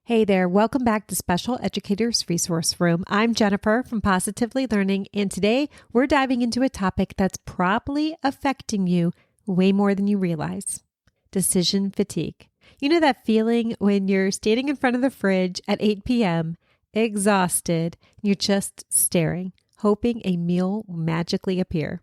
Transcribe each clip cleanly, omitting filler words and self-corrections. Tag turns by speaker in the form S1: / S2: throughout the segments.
S1: Hey there, welcome back to Special Educators Resource Room. I'm Jennifer from Positively Learning, and today we're diving into a topic that's probably affecting you way more than you realize: decision fatigue. You know that feeling when you're standing in front of the fridge at 8 p.m., exhausted, and you're just staring, hoping a meal will magically appear.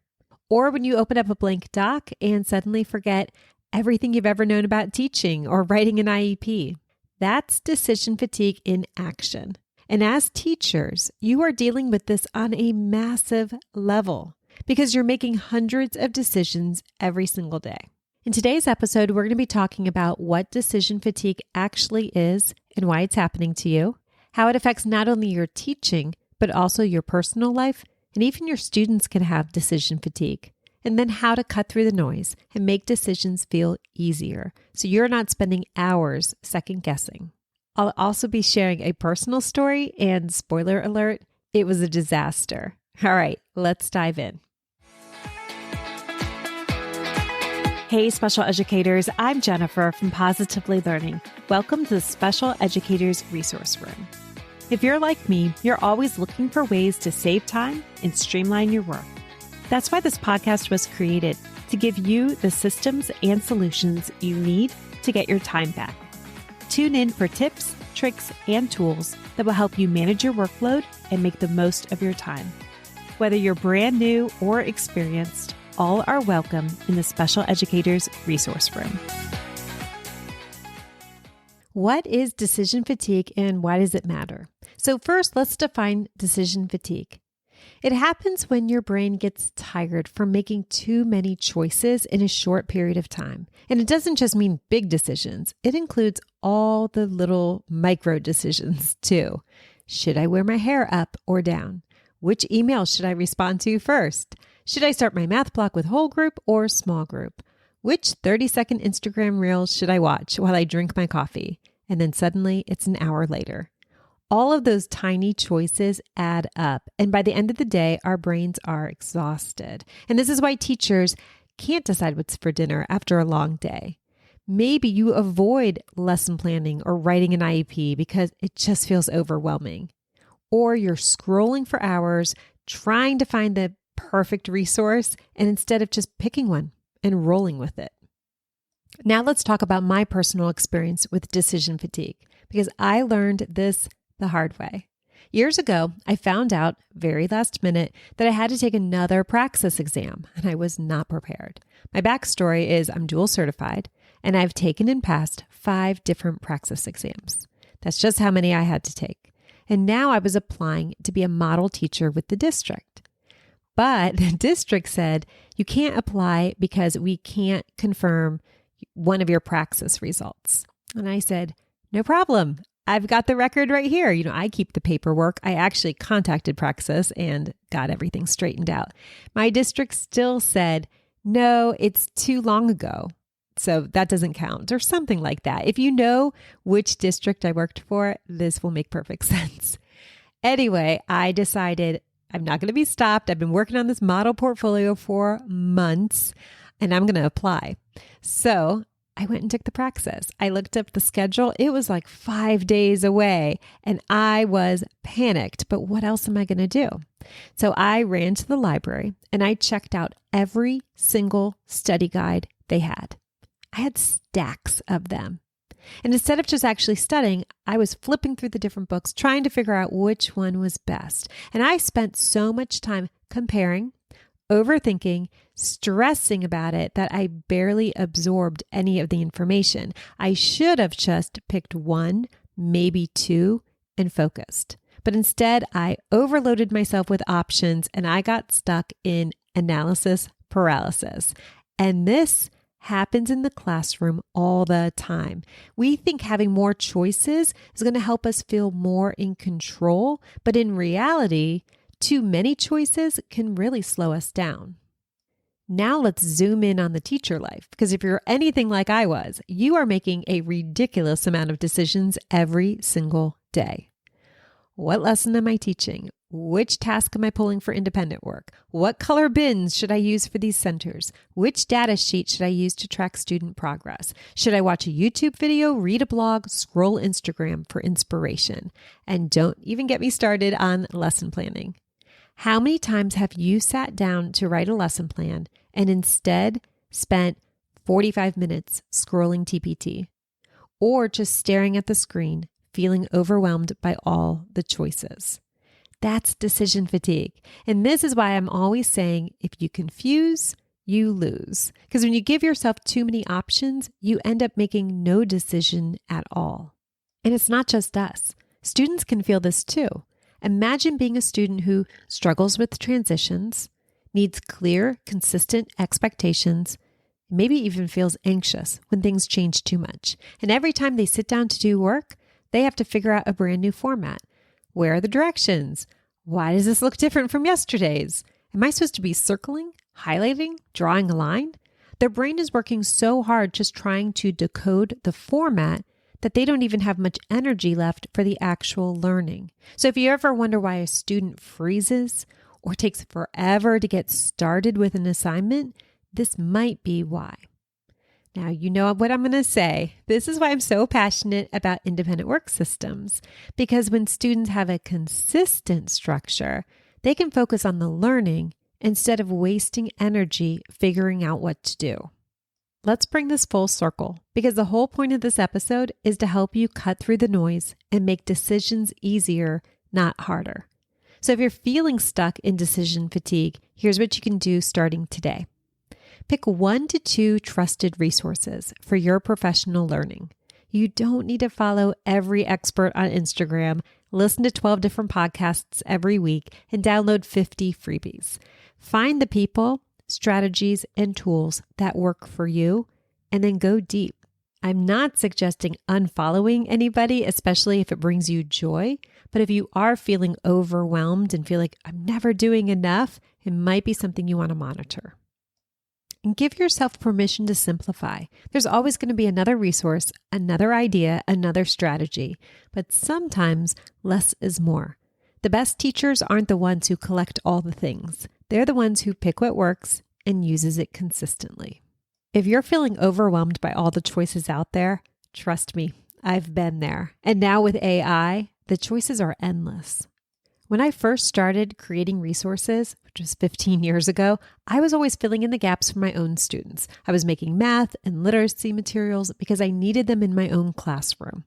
S1: Or when you open up a blank doc and suddenly forget everything you've ever known about teaching or writing an IEP. That's decision fatigue in action. And as teachers, you are dealing with this on a massive level because you're making hundreds of decisions every single day. In today's episode, we're going to be talking about what decision fatigue actually is and why it's happening to you, how it affects not only your teaching, but also your personal life, and even your students can have decision fatigue. And then how to cut through the noise and make decisions feel easier so you're not spending hours second guessing. I'll also be sharing a personal story, and spoiler alert, it was a disaster. All right, let's dive in. Hey, special educators, I'm Jennifer from Positively Learning. Welcome to the Special Educators Resource Room. If you're like me, you're always looking for ways to save time and streamline your work. That's why this podcast was created, to give you the systems and solutions you need to get your time back. Tune in for tips, tricks, and tools that will help you manage your workload and make the most of your time. Whether you're brand new or experienced, all are welcome in the Special Educators Resource Room. What is decision fatigue and why does it matter? So first, let's define decision fatigue. It happens when your brain gets tired from making too many choices in a short period of time. And it doesn't just mean big decisions. It includes all the little micro decisions too. Should I wear my hair up or down? Which email should I respond to first? Should I start my math block with whole group or small group? Which 30-second Instagram reel should I watch while I drink my coffee? And then suddenly it's an hour later. All of those tiny choices add up. And by the end of the day, our brains are exhausted. And this is why teachers can't decide what's for dinner after a long day. Maybe you avoid lesson planning or writing an IEP because it just feels overwhelming. Or you're scrolling for hours trying to find the perfect resource, and instead of just picking one and rolling with it. Now let's talk about my personal experience with decision fatigue, because I learned this the hard way. Years ago, I found out very last minute that I had to take another praxis exam, and I was not prepared. My backstory is I'm dual certified, and I've taken and passed 5 different praxis exams. That's just how many I had to take. And now I was applying to be a model teacher with the district. But the district said, you can't apply because we can't confirm one of your praxis results. And I said, no problem. I've got the record right here. I keep the paperwork. I actually contacted Praxis and got everything straightened out. My district still said, no, it's too long ago. So that doesn't count or something like that. If you know which district I worked for, this will make perfect sense. Anyway, I decided I'm not going to be stopped. I've been working on this model portfolio for months and I'm going to apply. So I went and took the praxis. I looked up the schedule. It was like 5 days away and I was panicked, but what else am I going to do? So I ran to the library and I checked out every single study guide they had. I had stacks of them. And instead of just actually studying, I was flipping through the different books, trying to figure out which one was best. And I spent so much time comparing, overthinking, stressing about it that I barely absorbed any of the information. I should have just picked 1, maybe 2, and focused. But instead, I overloaded myself with options and I got stuck in analysis paralysis. And this happens in the classroom all the time. We think having more choices is going to help us feel more in control, but in reality, too many choices can really slow us down. Now let's zoom in on the teacher life, because if you're anything like I was, you are making a ridiculous amount of decisions every single day. What lesson am I teaching? Which task am I pulling for independent work? What color bins should I use for these centers? Which data sheet should I use to track student progress? Should I watch a YouTube video, read a blog, scroll Instagram for inspiration? And don't even get me started on lesson planning. How many times have you sat down to write a lesson plan and instead spent 45 minutes scrolling TPT or just staring at the screen, feeling overwhelmed by all the choices? That's decision fatigue. And this is why I'm always saying, if you confuse, you lose. Because when you give yourself too many options, you end up making no decision at all. And it's not just us. Students can feel this too. Imagine being a student who struggles with transitions, needs clear, consistent expectations, maybe even feels anxious when things change too much. And every time they sit down to do work, they have to figure out a brand new format. Where are the directions? Why does this look different from yesterday's? Am I supposed to be circling, highlighting, drawing a line? Their brain is working so hard just trying to decode the format that they don't even have much energy left for the actual learning. So if you ever wonder why a student freezes or takes forever to get started with an assignment, this might be why. Now, you know what I'm going to say. This is why I'm so passionate about independent work systems, because when students have a consistent structure, they can focus on the learning instead of wasting energy figuring out what to do. Let's bring this full circle, because the whole point of this episode is to help you cut through the noise and make decisions easier, not harder. So if you're feeling stuck in decision fatigue, here's what you can do starting today. Pick 1 to 2 trusted resources for your professional learning. You don't need to follow every expert on Instagram, listen to 12 different podcasts every week, and download 50 freebies. Find the people, strategies, and tools that work for you, and then go deep. I'm not suggesting unfollowing anybody, especially if it brings you joy, but if you are feeling overwhelmed and feel like I'm never doing enough, it might be something you want to monitor. And give yourself permission to simplify. There's always going to be another resource, another idea, another strategy, but sometimes less is more. The best teachers aren't the ones who collect all the things. They're the ones who pick what works and uses it consistently. If you're feeling overwhelmed by all the choices out there, trust me, I've been there. And now with AI, the choices are endless. When I first started creating resources, which was 15 years ago, I was always filling in the gaps for my own students. I was making math and literacy materials because I needed them in my own classroom.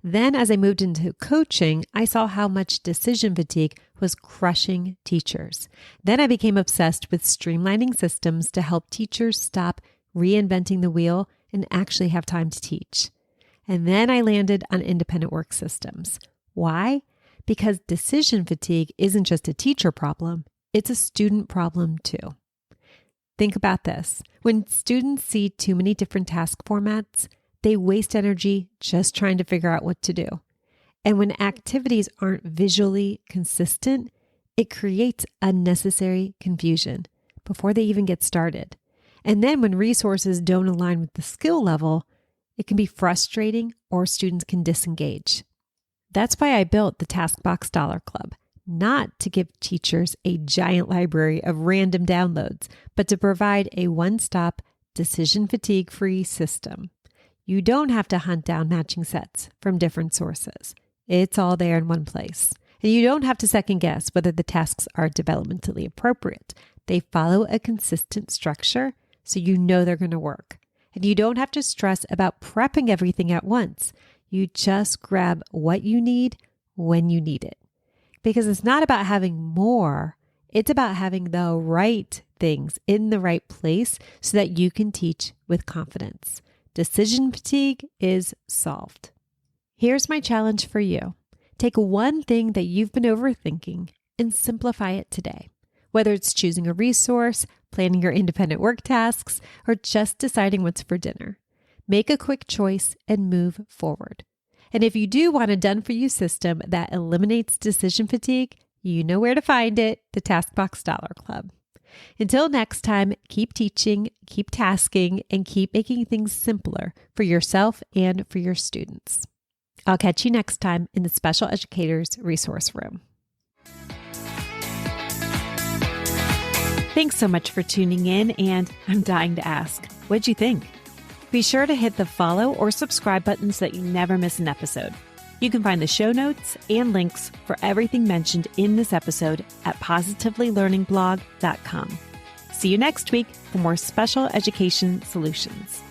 S1: Then as I moved into coaching, I saw how much decision fatigue was crushing teachers. Then I became obsessed with streamlining systems to help teachers stop reinventing the wheel and actually have time to teach. And then I landed on independent work systems. Why? Because decision fatigue isn't just a teacher problem, it's a student problem too. Think about this. When students see too many different task formats, they waste energy just trying to figure out what to do. And when activities aren't visually consistent, it creates unnecessary confusion before they even get started. And then when resources don't align with the skill level, it can be frustrating or students can disengage. That's why I built the TaskBox Dollar Club, not to give teachers a giant library of random downloads, but to provide a one-stop, decision fatigue-free system. You don't have to hunt down matching sets from different sources. It's all there in one place. And you don't have to second guess whether the tasks are developmentally appropriate. They follow a consistent structure, so you know they're going to work. And you don't have to stress about prepping everything at once. You just grab what you need when you need it. Because it's not about having more, it's about having the right things in the right place so that you can teach with confidence. Decision fatigue is solved. Here's my challenge for you. Take one thing that you've been overthinking and simplify it today. Whether it's choosing a resource, planning your independent work tasks, or just deciding what's for dinner. Make a quick choice and move forward. And if you do want a done-for-you system that eliminates decision fatigue, you know where to find it, the TaskBox Dollar Club. Until next time, keep teaching, keep tasking, and keep making things simpler for yourself and for your students. I'll catch you next time in the Special Educators Resource Room. Thanks so much for tuning in, and I'm dying to ask, what'd you think? Be sure to hit the follow or subscribe buttons so that you never miss an episode. You can find the show notes and links for everything mentioned in this episode at positivelylearningblog.com. See you next week for more special education solutions.